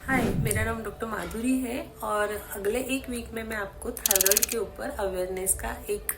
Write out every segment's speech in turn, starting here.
हाय, मेरा नाम डॉक्टर माधुरी है और अगले एक वीक में मैं आपको थायराइड के ऊपर अवेयरनेस का एक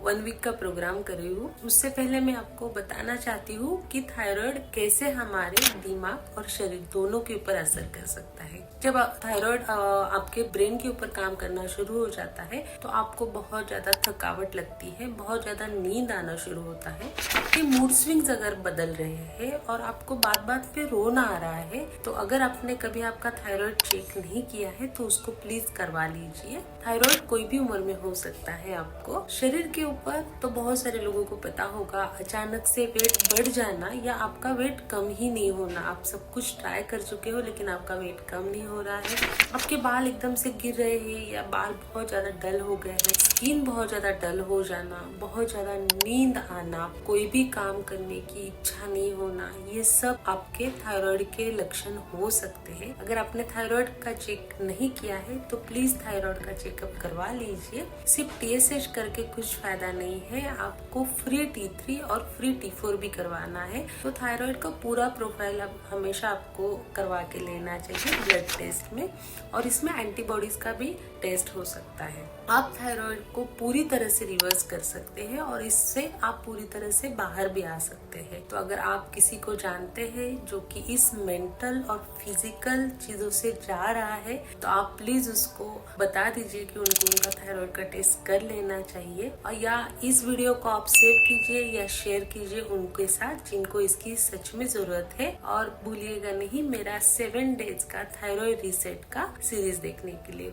1 वीक का प्रोग्राम कर रही हूँ। उससे पहले मैं आपको बताना चाहती हूँ कि थायराइड कैसे हमारे दिमाग और शरीर दोनों के ऊपर असर कर सकता है। जब थायराइड आपके ब्रेन के ऊपर काम करना शुरू हो जाता है तो आपको बहुत ज्यादा थकावट लगती है, बहुत ज्यादा नींद आना शुरू होता है, आपके मूड स्विंग्स अगर बदल रहे हैं और आपको बात बात पे रोना आ रहा है, तो अगर आपने कभी आपका थायराइड चेक नहीं किया है तो उसको प्लीज करवा लीजिए। थायराइड कोई भी उम्र में हो सकता है। आपको शरीर के ऊपर तो बहुत सारे लोगों को पता होगा, अचानक से वेट बढ़ जाना या आपका वेट कम ही नहीं होना। आप सब कुछ ट्राई कर चुके हो लेकिन आपका वेट कम नहीं हो रहा है, आपके बाल एकदम से गिर रहे हैं या बाल बहुत ज्यादा डल हो गए हैं, स्किन बहुत ज्यादा डल हो जाना, बहुत ज्यादा नींद आना, कोई भी काम करने की इच्छा नहीं होना, ये सब आपके थायराइड के लक्षण हो सकते हैं। अगर आपने थायराइड का चेक नहीं किया है तो प्लीज थायराइड का चेकअप करवा लीजिए। सिर्फ TSH करके कुछ फायदा नहीं है, आपको फ्री T3 और फ्री T4 भी करवाना है। तो थायराइड का पूरा प्रोफाइल आप हमेशा आपको करवा के लेना चाहिए ब्लड टेस्ट में, और इसमें एंटीबॉडीज का भी टेस्ट हो सकता है। आप थायराइड को पूरी तरह से रिवर्स कर सकते हैं और इससे आप पूरी तरह से बाहर भी आ सकते हैं। तो अगर आप किसी को जानते हैं जो कि इस मेंटल और फिजिकल चीजों से जा रहा है तो आप प्लीज उसको बता दीजिए कि उनको उनका थायराइड का टेस्ट कर लेना चाहिए, और या इस वीडियो को आप सेव कीजिए या शेयर कीजिए उनके साथ जिनको इसकी सच में जरूरत है। और भूलिएगा नहीं मेरा 7 डेज का थायराइड रीसेट का सीरीज देखने के लिए।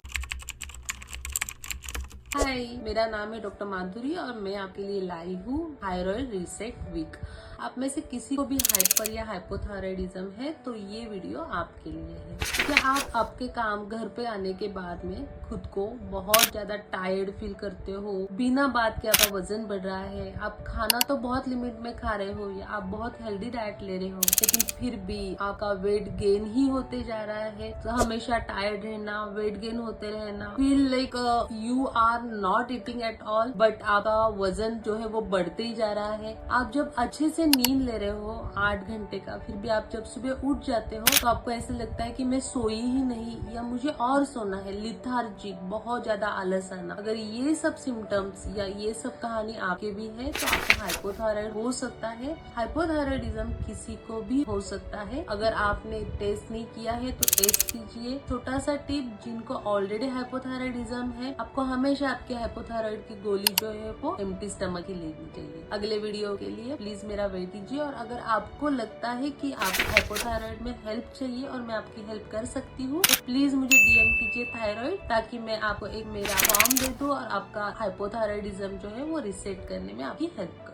हाय, मेरा नाम है डॉक्टर माधुरी और मैं आपके लिए लाई हूँ थायराइड रीसेट वीक। आप में से किसी को भी हाइपर या हाइपोथायराइडिज्म है तो ये वीडियो आपके लिए है। क्या आप आपके काम घर पे आने के बाद में खुद को बहुत ज्यादा टायर्ड फील करते हो, बिना बात के आपका वजन बढ़ रहा है, आप खाना तो बहुत लिमिट में खा रहे हो या आप बहुत हेल्दी डाइट ले रहे हो लेकिन फिर भी आपका वेट गेन ही होते जा रहा है, तो हमेशा टायर्ड रहना, वेट गेन होते रहना, feel like you are not eating at all but आपका वजन जो है वो बढ़ते ही जा रहा है। आप जब अच्छे से नींद ले रहे हो 8 घंटे का, फिर भी आप जब सुबह उठ जाते हो तो आपको ऐसा लगता है कि मैं सोई ही नहीं या मुझे और सोना है, लिथार्जिक, बहुत ज्यादा आलस आना। अगर ये सब सिम्टम्स या ये सब कहानी आपके भी है तो आपको हाइपोथायराइड हो सकता है। हाइपोथायराइडिज्म किसी को भी हो सकता है। अगर आपने टेस्ट नहीं किया है तो टेस्ट कीजिए। छोटा सा टिप, जिनको ऑलरेडी हाइपोथायराइडिज्म है, आपको हमेशा आपके हाइपोथायराइड की गोली जो है वो एम्प्टी स्टमक ही लेनी चाहिए। अगले वीडियो के लिए प्लीज मेरा वेट कीजिए, और अगर आपको लगता है कि आप हाइपोथायराइड में हेल्प चाहिए और मैं आपकी हेल्प कर सकती हूँ तो प्लीज मुझे DM कीजिए थायराइड, ताकि मैं आपको एक मेरा फॉर्म दे दूँ और आपका हाइपोथायराइडिज्म जो है वो रिसेट करने में आपकी हेल्प करूँ।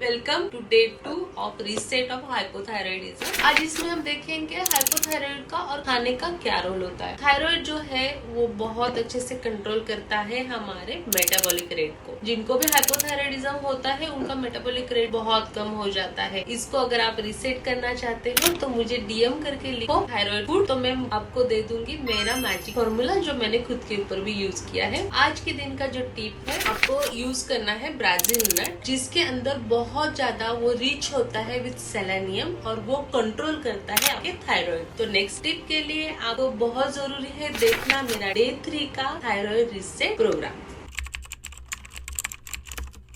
Welcome to day 2 of reset of hypothyroidism. आज इसमें हम देखेंगे हाइपोथायराइड का और खाने का क्या रोल होता है। थायराइड जो है वो बहुत अच्छे से कंट्रोल करता है हमारे मेटाबॉलिक रेट को। जिनको भी हाइपोथायराइडिज्म होता है उनका मेटाबॉलिक रेट बहुत कम हो जाता है। इसको अगर आप रिसेट करना चाहते हो तो मुझे DM करके लिखो थायराइड फूड, तो मैं आपको दे दूंगी मेरा मैजिक फॉर्मूला जो मैंने खुद के ऊपर भी यूज किया है। आज के दिन का जो टिप है, आपको यूज करना है ब्राजील नट, जिसके अंदर बहुत ज्यादा वो रिच होता है विद सेलेनियम और वो कंट्रोल करता है आपके थायराइड। तो नेक्स्ट टिप के लिए आपको बहुत जरूरी है देखना मेरा डे 3 का thyroid reset program.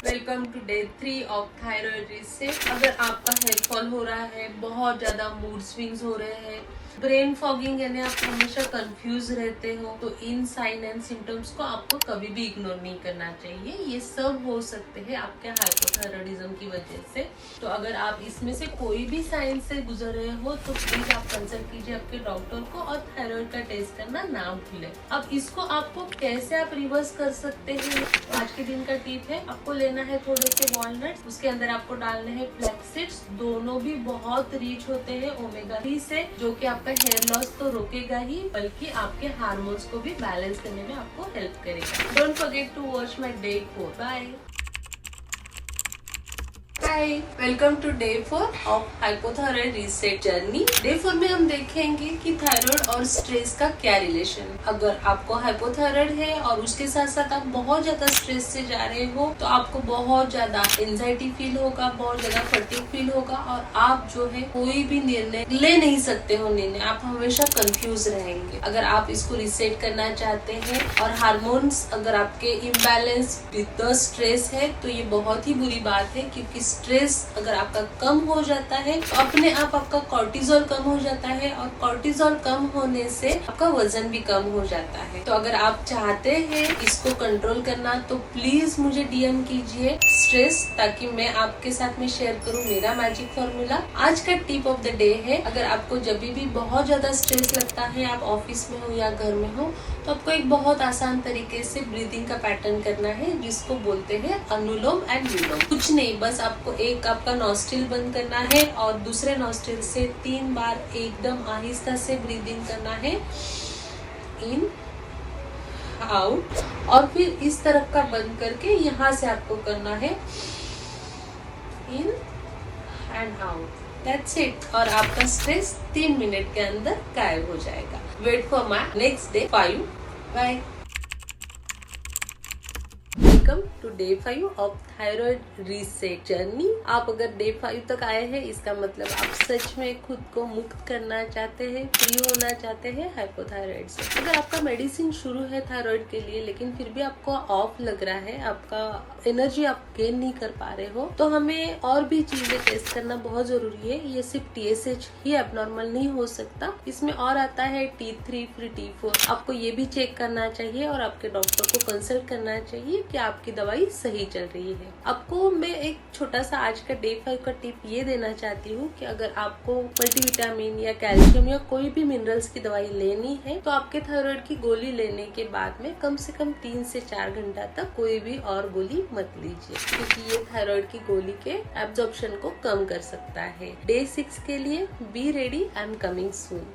Welcome to day 3 of thyroid reset. अगर आपका हेयर फॉल हो रहा है, बहुत ज्यादा मूड स्विंग्स हो रहे हैं, ब्रेन फॉगिंग यानी आप हमेशा कंफ्यूज रहते हो, तो इन साइन एंड सिम्टम्स को आपको कभी भी इग्नोर नहीं करना चाहिए। ये सब हो सकते हैं आपके हाइपोथायराइडिज्म की वजह से। तो अगर आप इसमें से कोई भी साइन से गुजर रहे हो तो प्लीज आप कंसल्ट कीजिए आपके डॉक्टर को और थायराइड का टेस्ट करना ना भूलें। अब इसको आपको कैसे आप रिवर्स कर सकते हैं, आज के दिन का टिप है, आपको लेना है थोड़े से वॉलनट्स, उसके अंदर आपको डालने हैं फ्लैक्स सीड्स। दोनों भी बहुत रिच होते हैं ओमेगा 3 से, जो कि आपका हेयर लॉस तो रोकेगा ही बल्कि आपके हार्मोन्स को भी बैलेंस करने में आपको हेल्प करेगा। Don't forget to watch my day 4। Bye. Hi, welcome to day 4 of hypothyroid reset journey. Day 4 में हम देखेंगे कि थायराइड और स्ट्रेस का क्या रिलेशन। अगर आपको हाइपोथायरॉइड है और उसके साथ साथ आप बहुत ज्यादा स्ट्रेस से जा रहे हो तो आपको बहुत ज्यादा एंजाइटी फील होगा, बहुत ज्यादा फटीग फील होगा और आप जो है कोई भी निर्णय ले नहीं सकते हो। आप हमेशा कंफ्यूज रहेंगे। अगर आप इसको रिसेट करना चाहते हैं और हार्मोन्स अगर आपके इम्बैलेंस विद द स्ट्रेस है तो ये बहुत ही बुरी बात है, क्योंकि स्ट्रेस अगर आपका कम हो जाता है तो अपने आप आपका कॉर्टिजोल कम हो जाता है और कॉर्टिजोल कम होने से आपका वजन भी कम हो जाता है। तो अगर आप चाहते हैं इसको कंट्रोल करना तो प्लीज मुझे डीएम कीजिए स्ट्रेस, ताकि मैं आपके साथ में शेयर करूं मेरा मैजिक फॉर्मूला। आज का टिप ऑफ द डे है, अगर आपको जब भी बहुत ज्यादा स्ट्रेस लगता है, आप ऑफिस में हो या घर में हो, तो आपको एक बहुत आसान तरीके से ब्रीदिंग का पैटर्न करना है जिसको बोलते हैं अनुलोम एंड विलोम। कुछ नहीं, बस आपको एक आपका नॉस्ट्रिल बंद करना है और दूसरे नॉस्ट्रिल से 3 बार एकदम आहिस्ता से ब्रीदिंग करना है, इन आउट, और फिर इस तरफ का बंद करके यहाँ से आपको करना है in and out. That's it। और आपका स्ट्रेस 3 मिनट के अंदर गायब हो जाएगा। Wait for my next day 5। Bye. Welcome to day 5 of thyroid reset journey. आप अगर डे 5 तक आए हैं, इसका मतलब आप सच में खुद को मुक्त करना चाहते हैं, फ्री होना चाहते हैं हाइपोथायराइड से। अगर आपका मेडिसिन शुरू है थायराइड के लिए लेकिन फिर भी आपको ऑफ लग रहा है, आपका एनर्जी आप गेन नहीं कर पा रहे हो, तो हमें और भी चीजें टेस्ट करना बहुत जरूरी है। ये सिर्फ TSH ही एबनॉर्मल नहीं हो सकता, इसमें और आता है T3 फिर T4। आपको ये भी चेक करना चाहिए और आपके डॉक्टर को कंसल्ट करना चाहिए कि आपकी दवाई सही चल रही है। आपको मैं एक छोटा सा आज का डे 5 का टिप ये देना चाहती हूँ कि अगर आपको मल्टीविटामिन या कैल्शियम या कोई भी मिनरल्स की दवाई लेनी है तो आपके थायराइड की गोली लेने के बाद में कम से कम 3 से 4 घंटा तक कोई भी और गोली मत लीजिए, क्योंकि ये थायराइड की गोली के एब्जॉर्प्शन को कम कर सकता है। डे 6 के लिए be ready, I am coming soon.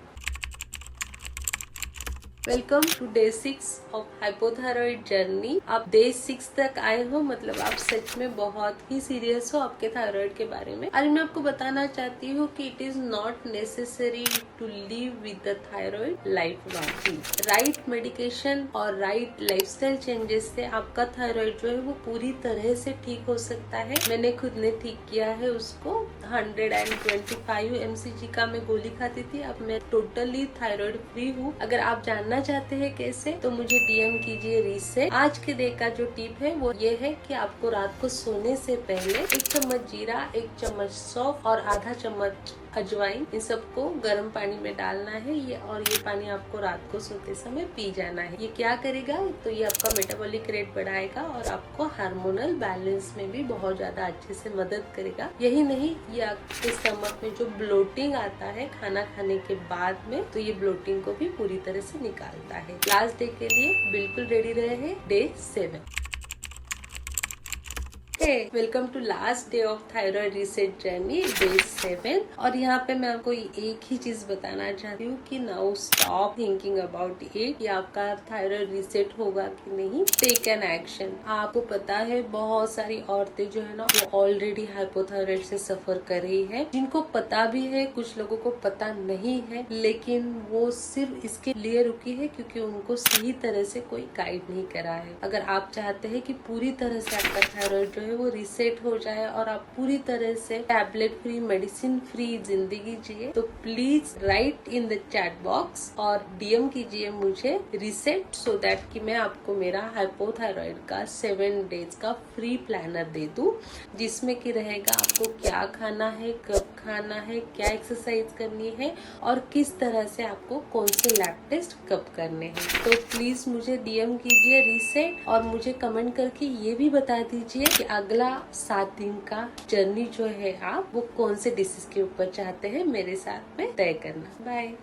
Welcome to day 6 of hypothyroid journey. आप डे 6 तक आए हो, मतलब आप सच में बहुत ही सीरियस हो आपके थायराइड के बारे में। आज मैं आपको बताना चाहती हूँ कि it is not necessary to live with the thyroid life long. Right medication और राइट लाइफस्टाइल चेंजेस से आपका थायराइड जो है वो पूरी तरह से ठीक हो सकता है। मैंने खुद ने ठीक किया है उसको। 125 mcg का मैं गोली खाती थी, अब मैं टोटली थायराइड फ्री हूँ। अगर आप जानना चाहते हैं कैसे तो मुझे DM कीजिए रीसेट। आज के डे का जो टिप है वो ये है कि आपको रात को सोने से पहले 1 चम्मच जीरा, 1 चम्मच सौंफ और आधा चम्मच अजवाइन, इन सबको गर्म पानी में डालना है और ये पानी आपको रात को सोते समय पी जाना है। ये क्या करेगा तो ये आपका मेटाबॉलिक रेट बढ़ाएगा और आपको हार्मोनल बैलेंस में भी बहुत ज्यादा अच्छे से मदद करेगा। यही नहीं, ये आपके स्टमक में जो ब्लोटिंग आता है खाना खाने के बाद में, तो ये ब्लोटिंग को भी पूरी तरह से निकालता है। लास्ट डे के लिए बिल्कुल रेडी रहे, day 7। Welcome to last day of thyroid reset journey, day 7। और यहाँ पे मैं आपको एक ही चीज बताना चाहती हूँ कि now stop thinking about it कि आपका थायराइड रीसेट होगा कि नहीं। Take an action. आपको पता है बहुत सारी औरतें जो है ना वो ऑलरेडी हाइपोथायराइड से सफर कर रही है, जिनको पता भी है, कुछ लोगों को पता नहीं है, लेकिन वो सिर्फ इसके लिए रुकी है क्योंकि उनको सही तरह से कोई गाइड नहीं करा है। अगर आप चाहते हैं कि पूरी तरह से आपका थायराइड जो है वो रिसेट हो जाए और आप पूरी तरह से टैबलेट फ्री, मेडिसिन फ्री जिंदगी जिए, तो please right in the chat box और DM कीजिए मुझे रिसेट, सो दैट कि मैं आपको मेरा हाइपोथायराइड का 7 डेज का फ्री प्लानर दे दूं, जिसमें कि रहेगा आपको क्या खाना है, कब खाना है, क्या एक्सरसाइज करनी है और किस तरह से आपको कौन से लैब टेस्ट कब करने हैं। तो प्लीज मुझे DM कीजिए रिसेट और मुझे कमेंट करके ये भी बता दीजिए कि अगला 7 दिन का जर्नी जो है आप वो कौन से डिसीज के ऊपर चाहते हैं मेरे साथ में तय करना। बाय।